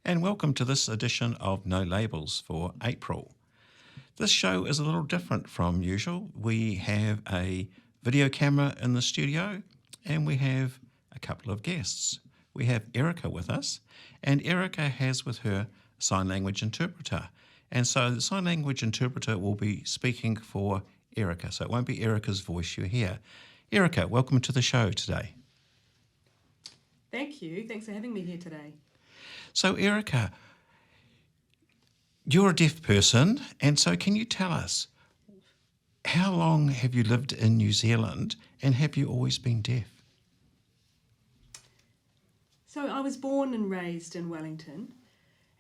and welcome to this edition of No Labels for April. This show is a little different from usual. We have a video camera in the studio and we have a couple of guests. We have Erica with us, and Erica has with her a sign language interpreter. And so the sign language interpreter will be speaking for Erica, so it won't be Erica's voice you hear. Erica, welcome to the show today. Thank you. Thanks for having me here today. So Erica, you're a deaf person, and so can you tell us, how long have you lived in New Zealand and have you always been deaf? So I was born and raised in Wellington,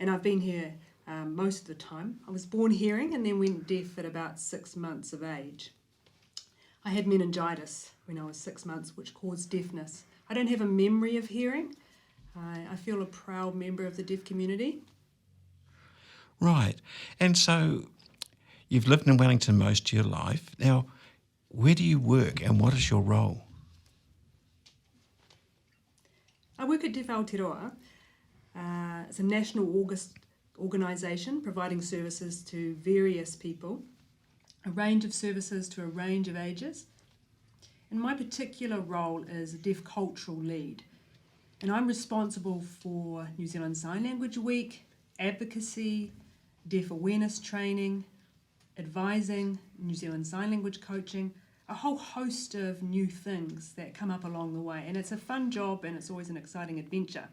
and I've been here most of the time. I was born hearing and then went deaf at about 6 months of age. I had meningitis when I was 6 months, which caused deafness. I don't have a memory of hearing. I feel a proud member of the deaf community. Right. And so you've lived in Wellington most of your life. Now, where do you work and what is your role? I work at Deaf Aotearoa. It's a national organisation providing services to various people, a range of services to a range of ages. And my particular role is a deaf cultural lead. And I'm responsible for New Zealand Sign Language Week, advocacy, deaf awareness training, advising, New Zealand Sign Language coaching, a whole host of new things that come up along the way. And it's a fun job and it's always an exciting adventure.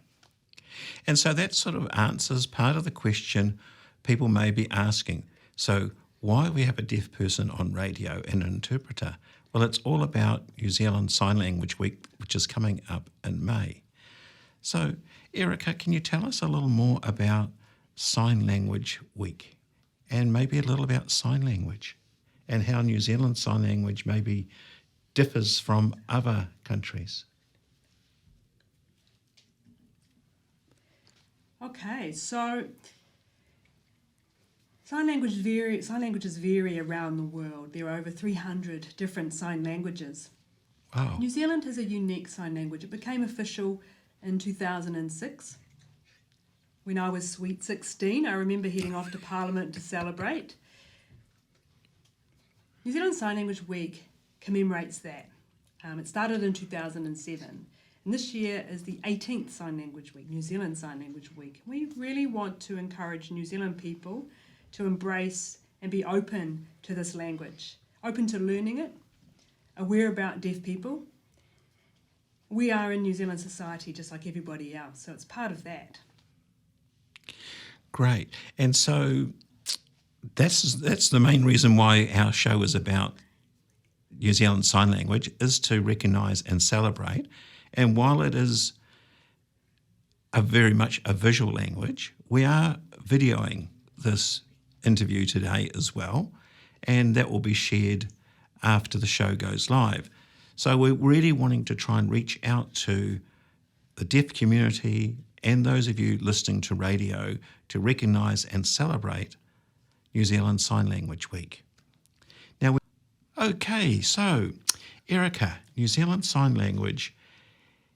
And so that sort of answers part of the question people may be asking. So why we have a deaf person on radio and an interpreter? Well, it's all about New Zealand Sign Language Week, which is coming up in May. So, Erica, can you tell us a little more about Sign Language Week and maybe a little about sign language and how New Zealand Sign Language maybe differs from other countries? Okay, so sign languages vary around the world. There are over 300 different sign languages. Wow. New Zealand has a unique sign language. It became official in 2006. When I was sweet 16, I remember heading off to Parliament to celebrate. New Zealand Sign Language Week commemorates that. It started in 2007. And this year is the 18th Sign Language Week, New Zealand Sign Language Week. We really want to encourage New Zealand people to embrace and be open to this language, open to learning it, aware about deaf people. We are in New Zealand society just like everybody else, so it's part of that. Great. And so that's the main reason why our show is about New Zealand Sign Language, is to recognise and celebrate. And while it is very much a visual language, we are videoing this interview today as well, and that will be shared after the show goes live. So we're really wanting to try and reach out to the deaf community and those of you listening to radio to recognise and celebrate New Zealand Sign Language Week. Now, okay, so Erica, New Zealand Sign Language,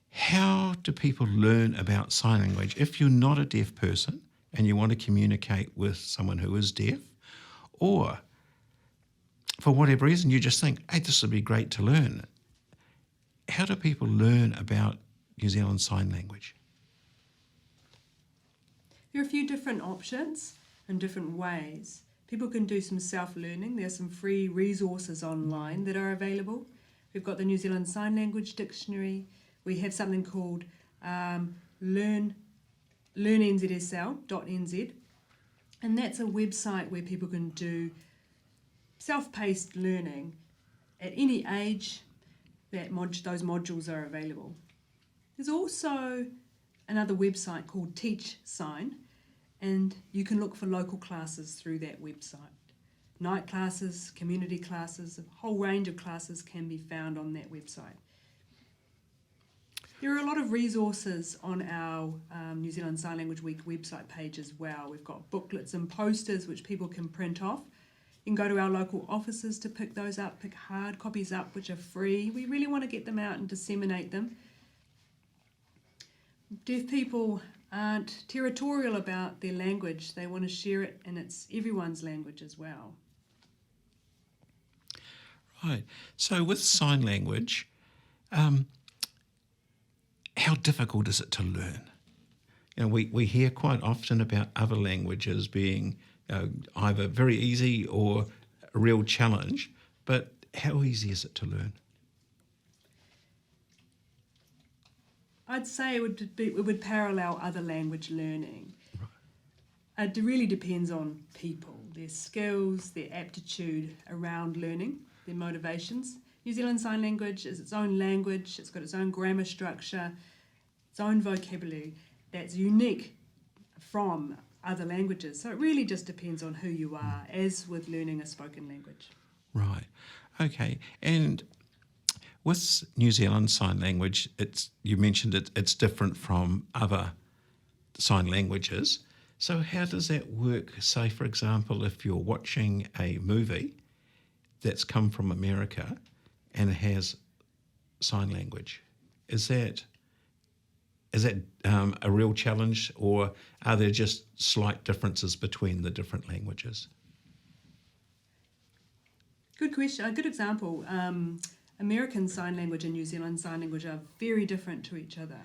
how do people learn about sign language? If you're not a deaf person and you want to communicate with someone who is deaf, or for whatever reason you just think, hey, this would be great to learn, how do people learn about New Zealand Sign Language? There are a few different options and different ways. People can do some self-learning. There are some free resources online that are available. We've got the New Zealand Sign Language Dictionary. We have something called NZSL.nz, and that's a website where people can do self-paced learning at any age that those modules are available. There's also another website called Teach Sign, and you can look for local classes through that website. Night classes, community classes, a whole range of classes can be found on that website. There are a lot of resources on our New Zealand Sign Language Week website page as well. We've got booklets and posters which people can print off. You can go to our local offices to pick those up, pick hard copies up which are free. We really want to get them out and disseminate them. Deaf people aren't territorial about their language. They want to share it, and it's everyone's language as well. Right. So with sign language, how difficult is it to learn? We hear quite often about other languages being either very easy or a real challenge, but how easy is it to learn? I'd say it would parallel other language learning. Right. It really depends on people, their skills, their aptitude around learning, their motivations. New Zealand Sign Language is its own language, it's got its own grammar structure, its own vocabulary that's unique from other languages. So it really just depends on who you are, as with learning a spoken language. Right. Okay. And with New Zealand Sign Language, you mentioned it's different from other sign languages. So how does that work? Say, for example, if you're watching a movie that's come from America and it has sign language, is that a real challenge, or are there just slight differences between the different languages? Good question. A good example. American Sign Language and New Zealand Sign Language are very different to each other.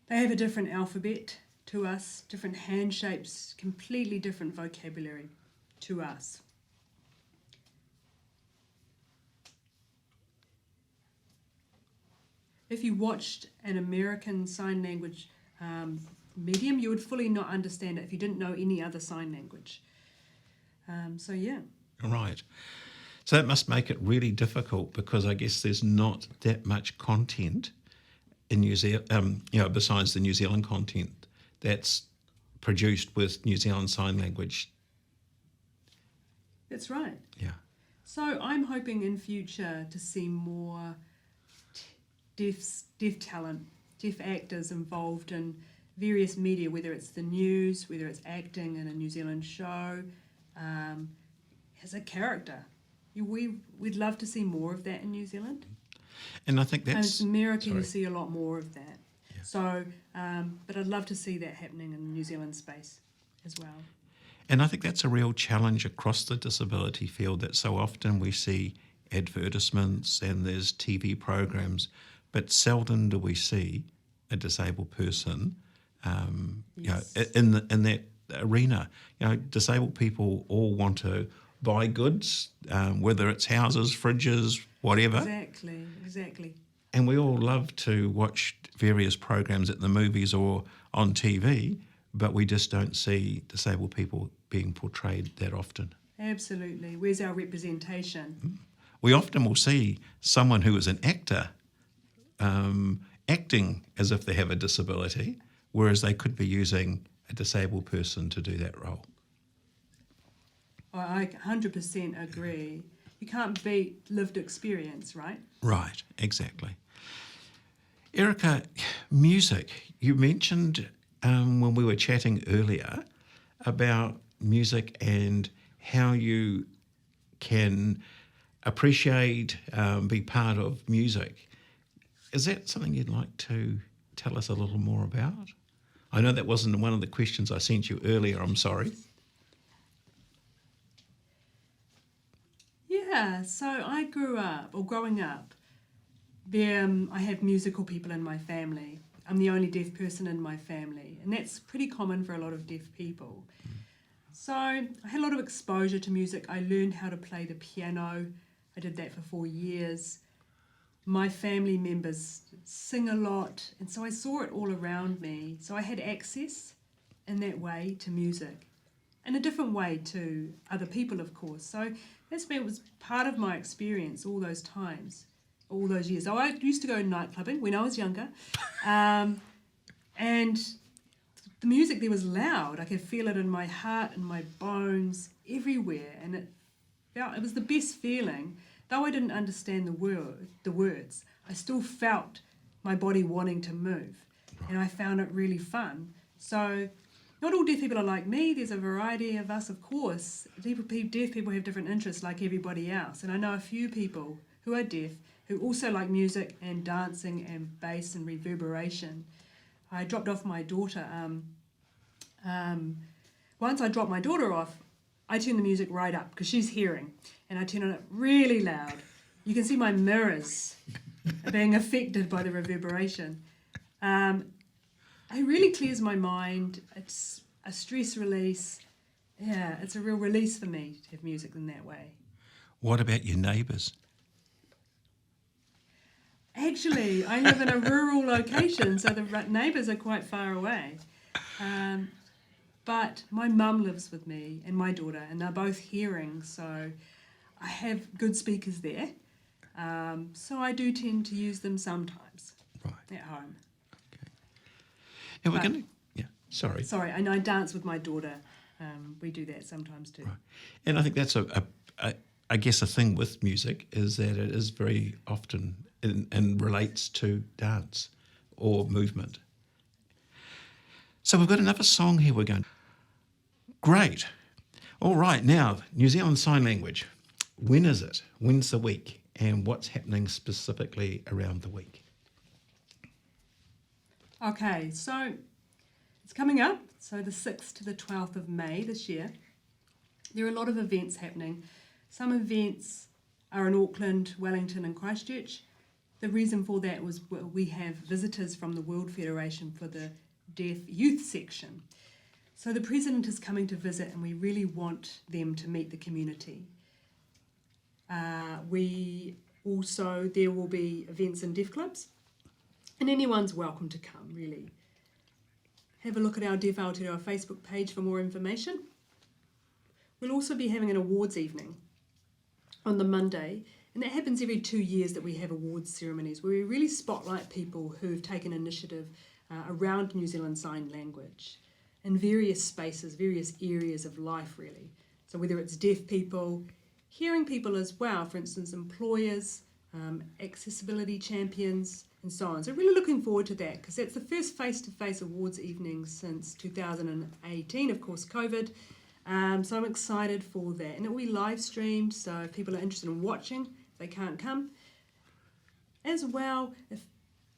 They have a different alphabet to us, different hand shapes, completely different vocabulary to us. If you watched an American Sign Language medium, you would fully not understand it if you didn't know any other sign language. Yeah. Right. So that must make it really difficult, because I guess there's not that much content in New Zealand, besides the New Zealand content that's produced with New Zealand Sign Language. That's right. Yeah. So I'm hoping in future to see more deaf talent, deaf actors involved in various media, whether it's the news, whether it's acting in a New Zealand show, as a character. We'd love to see more of that in New Zealand. And I think that's... in America, sorry. you see a lot more of that. Yeah. So, but I'd love to see that happening in the New Zealand space as well. And I think that's a real challenge across the disability field, that so often we see advertisements and there's TV programs, but seldom do we see a disabled person Yes. in that arena. Disabled people all want to buy goods, whether it's houses, fridges, whatever. Exactly. And we all love to watch various programs at the movies or on TV, but we just don't see disabled people being portrayed that often. Absolutely. Where's our representation? We often will see someone who is an actor acting as if they have a disability, whereas they could be using a disabled person to do that role. I 100% agree. You can't beat lived experience, right? Right, exactly. Erica, music. You mentioned when we were chatting earlier about music and how you can appreciate, be part of music. Is that something you'd like to tell us a little more about? I know that wasn't one of the questions I sent you earlier, I'm sorry. Yeah, so growing up, I have musical people in my family. I'm the only deaf person in my family, and that's pretty common for a lot of deaf people. So I had a lot of exposure to music. I learned how to play the piano. I did that for 4 years. My family members sing a lot, and so I saw it all around me. So I had access in that way to music, in a different way to other people, of course. So it was part of my experience all those times, all those years. So I used to go nightclubbing when I was younger, and the music there was loud. I could feel it in my heart and my bones, everywhere, and it was the best feeling. Though I didn't understand the words, I still felt my body wanting to move, and I found it really fun. So not all deaf people are like me. There's a variety of us, of course. Deaf people have different interests like everybody else, and I know a few people who are deaf who also like music and dancing and bass and reverberation. I dropped off my daughter. Once I dropped my daughter off, I turn the music right up because she's hearing, and I turn it up really loud. You can see my mirrors being affected by the reverberation. It really clears my mind. It's a stress release. Yeah, it's a real release for me to have music in that way. What about your neighbours? Actually, I live in a rural location, so the neighbours are quite far away. But my mum lives with me and my daughter, and they're both hearing, so I have good speakers there. So I do tend to use them sometimes at home. Okay. And we're going to... Yeah, sorry. Sorry, and I dance with my daughter. We do that sometimes too. Right. And I think that's I guess a thing with music is that it is very often and relates to dance or movement. So we've got another song here we're going. Great. All right, now, New Zealand Sign Language. When is it? When's the week? And what's happening specifically around the week? Okay, so it's coming up, so the 6th to the 12th of May this year. There are a lot of events happening. Some events are in Auckland, Wellington and Christchurch. The reason for that was we have visitors from the World Federation for the Deaf Youth section. So the President is coming to visit and we really want them to meet the community. There will be events in deaf clubs and anyone's welcome to come, really. Have a look at our Deaf Aotearoa Facebook page for more information. We'll also be having an awards evening on the Monday, and that happens every 2 years that we have awards ceremonies where we really spotlight people who've taken initiative around New Zealand Sign Language in various spaces, various areas of life really. So whether it's deaf people, hearing people as well, for instance employers, accessibility champions and so on. So really looking forward to that because that's the first face-to-face awards evening since 2018, of course COVID. So I'm excited for that. And it will be live streamed, so if people are interested in watching, they can't come. As well, if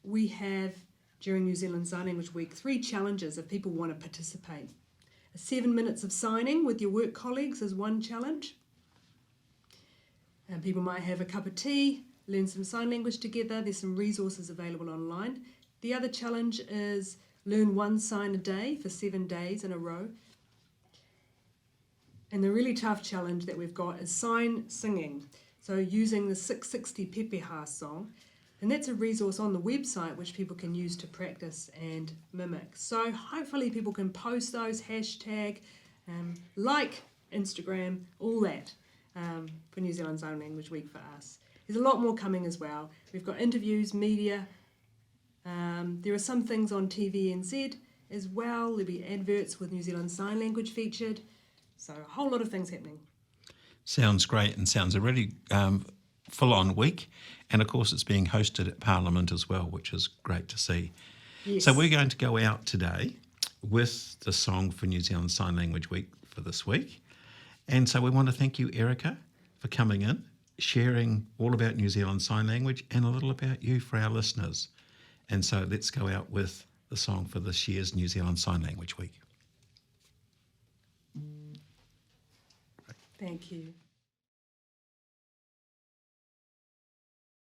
we have, during New Zealand Sign Language Week, 3 challenges if people want to participate. 7 minutes of signing with your work colleagues is one challenge. And people might have a cup of tea, learn some sign language together. There's some resources available online. The other challenge is learn 1 sign a day for 7 days in a row. And the really tough challenge that we've got is sign singing. So using the 660 Pepeha song. And that's a resource on the website which people can use to practice and mimic. So hopefully people can post those, hashtag, like Instagram, all that for New Zealand Sign Language Week for us. There's a lot more coming as well. We've got interviews, media. There are some things on TVNZ as well. There'll be adverts with New Zealand Sign Language featured. So a whole lot of things happening. Sounds great and sounds a really full-on week. And of course it's being hosted at Parliament as well, which is great to see. Yes. So we're going to go out today with the song for New Zealand Sign Language Week for this week. And so we want to thank you, Erica, for coming in, sharing all about New Zealand Sign Language and a little about you for our listeners. And so let's go out with the song for this year's New Zealand Sign Language Week. Thank you.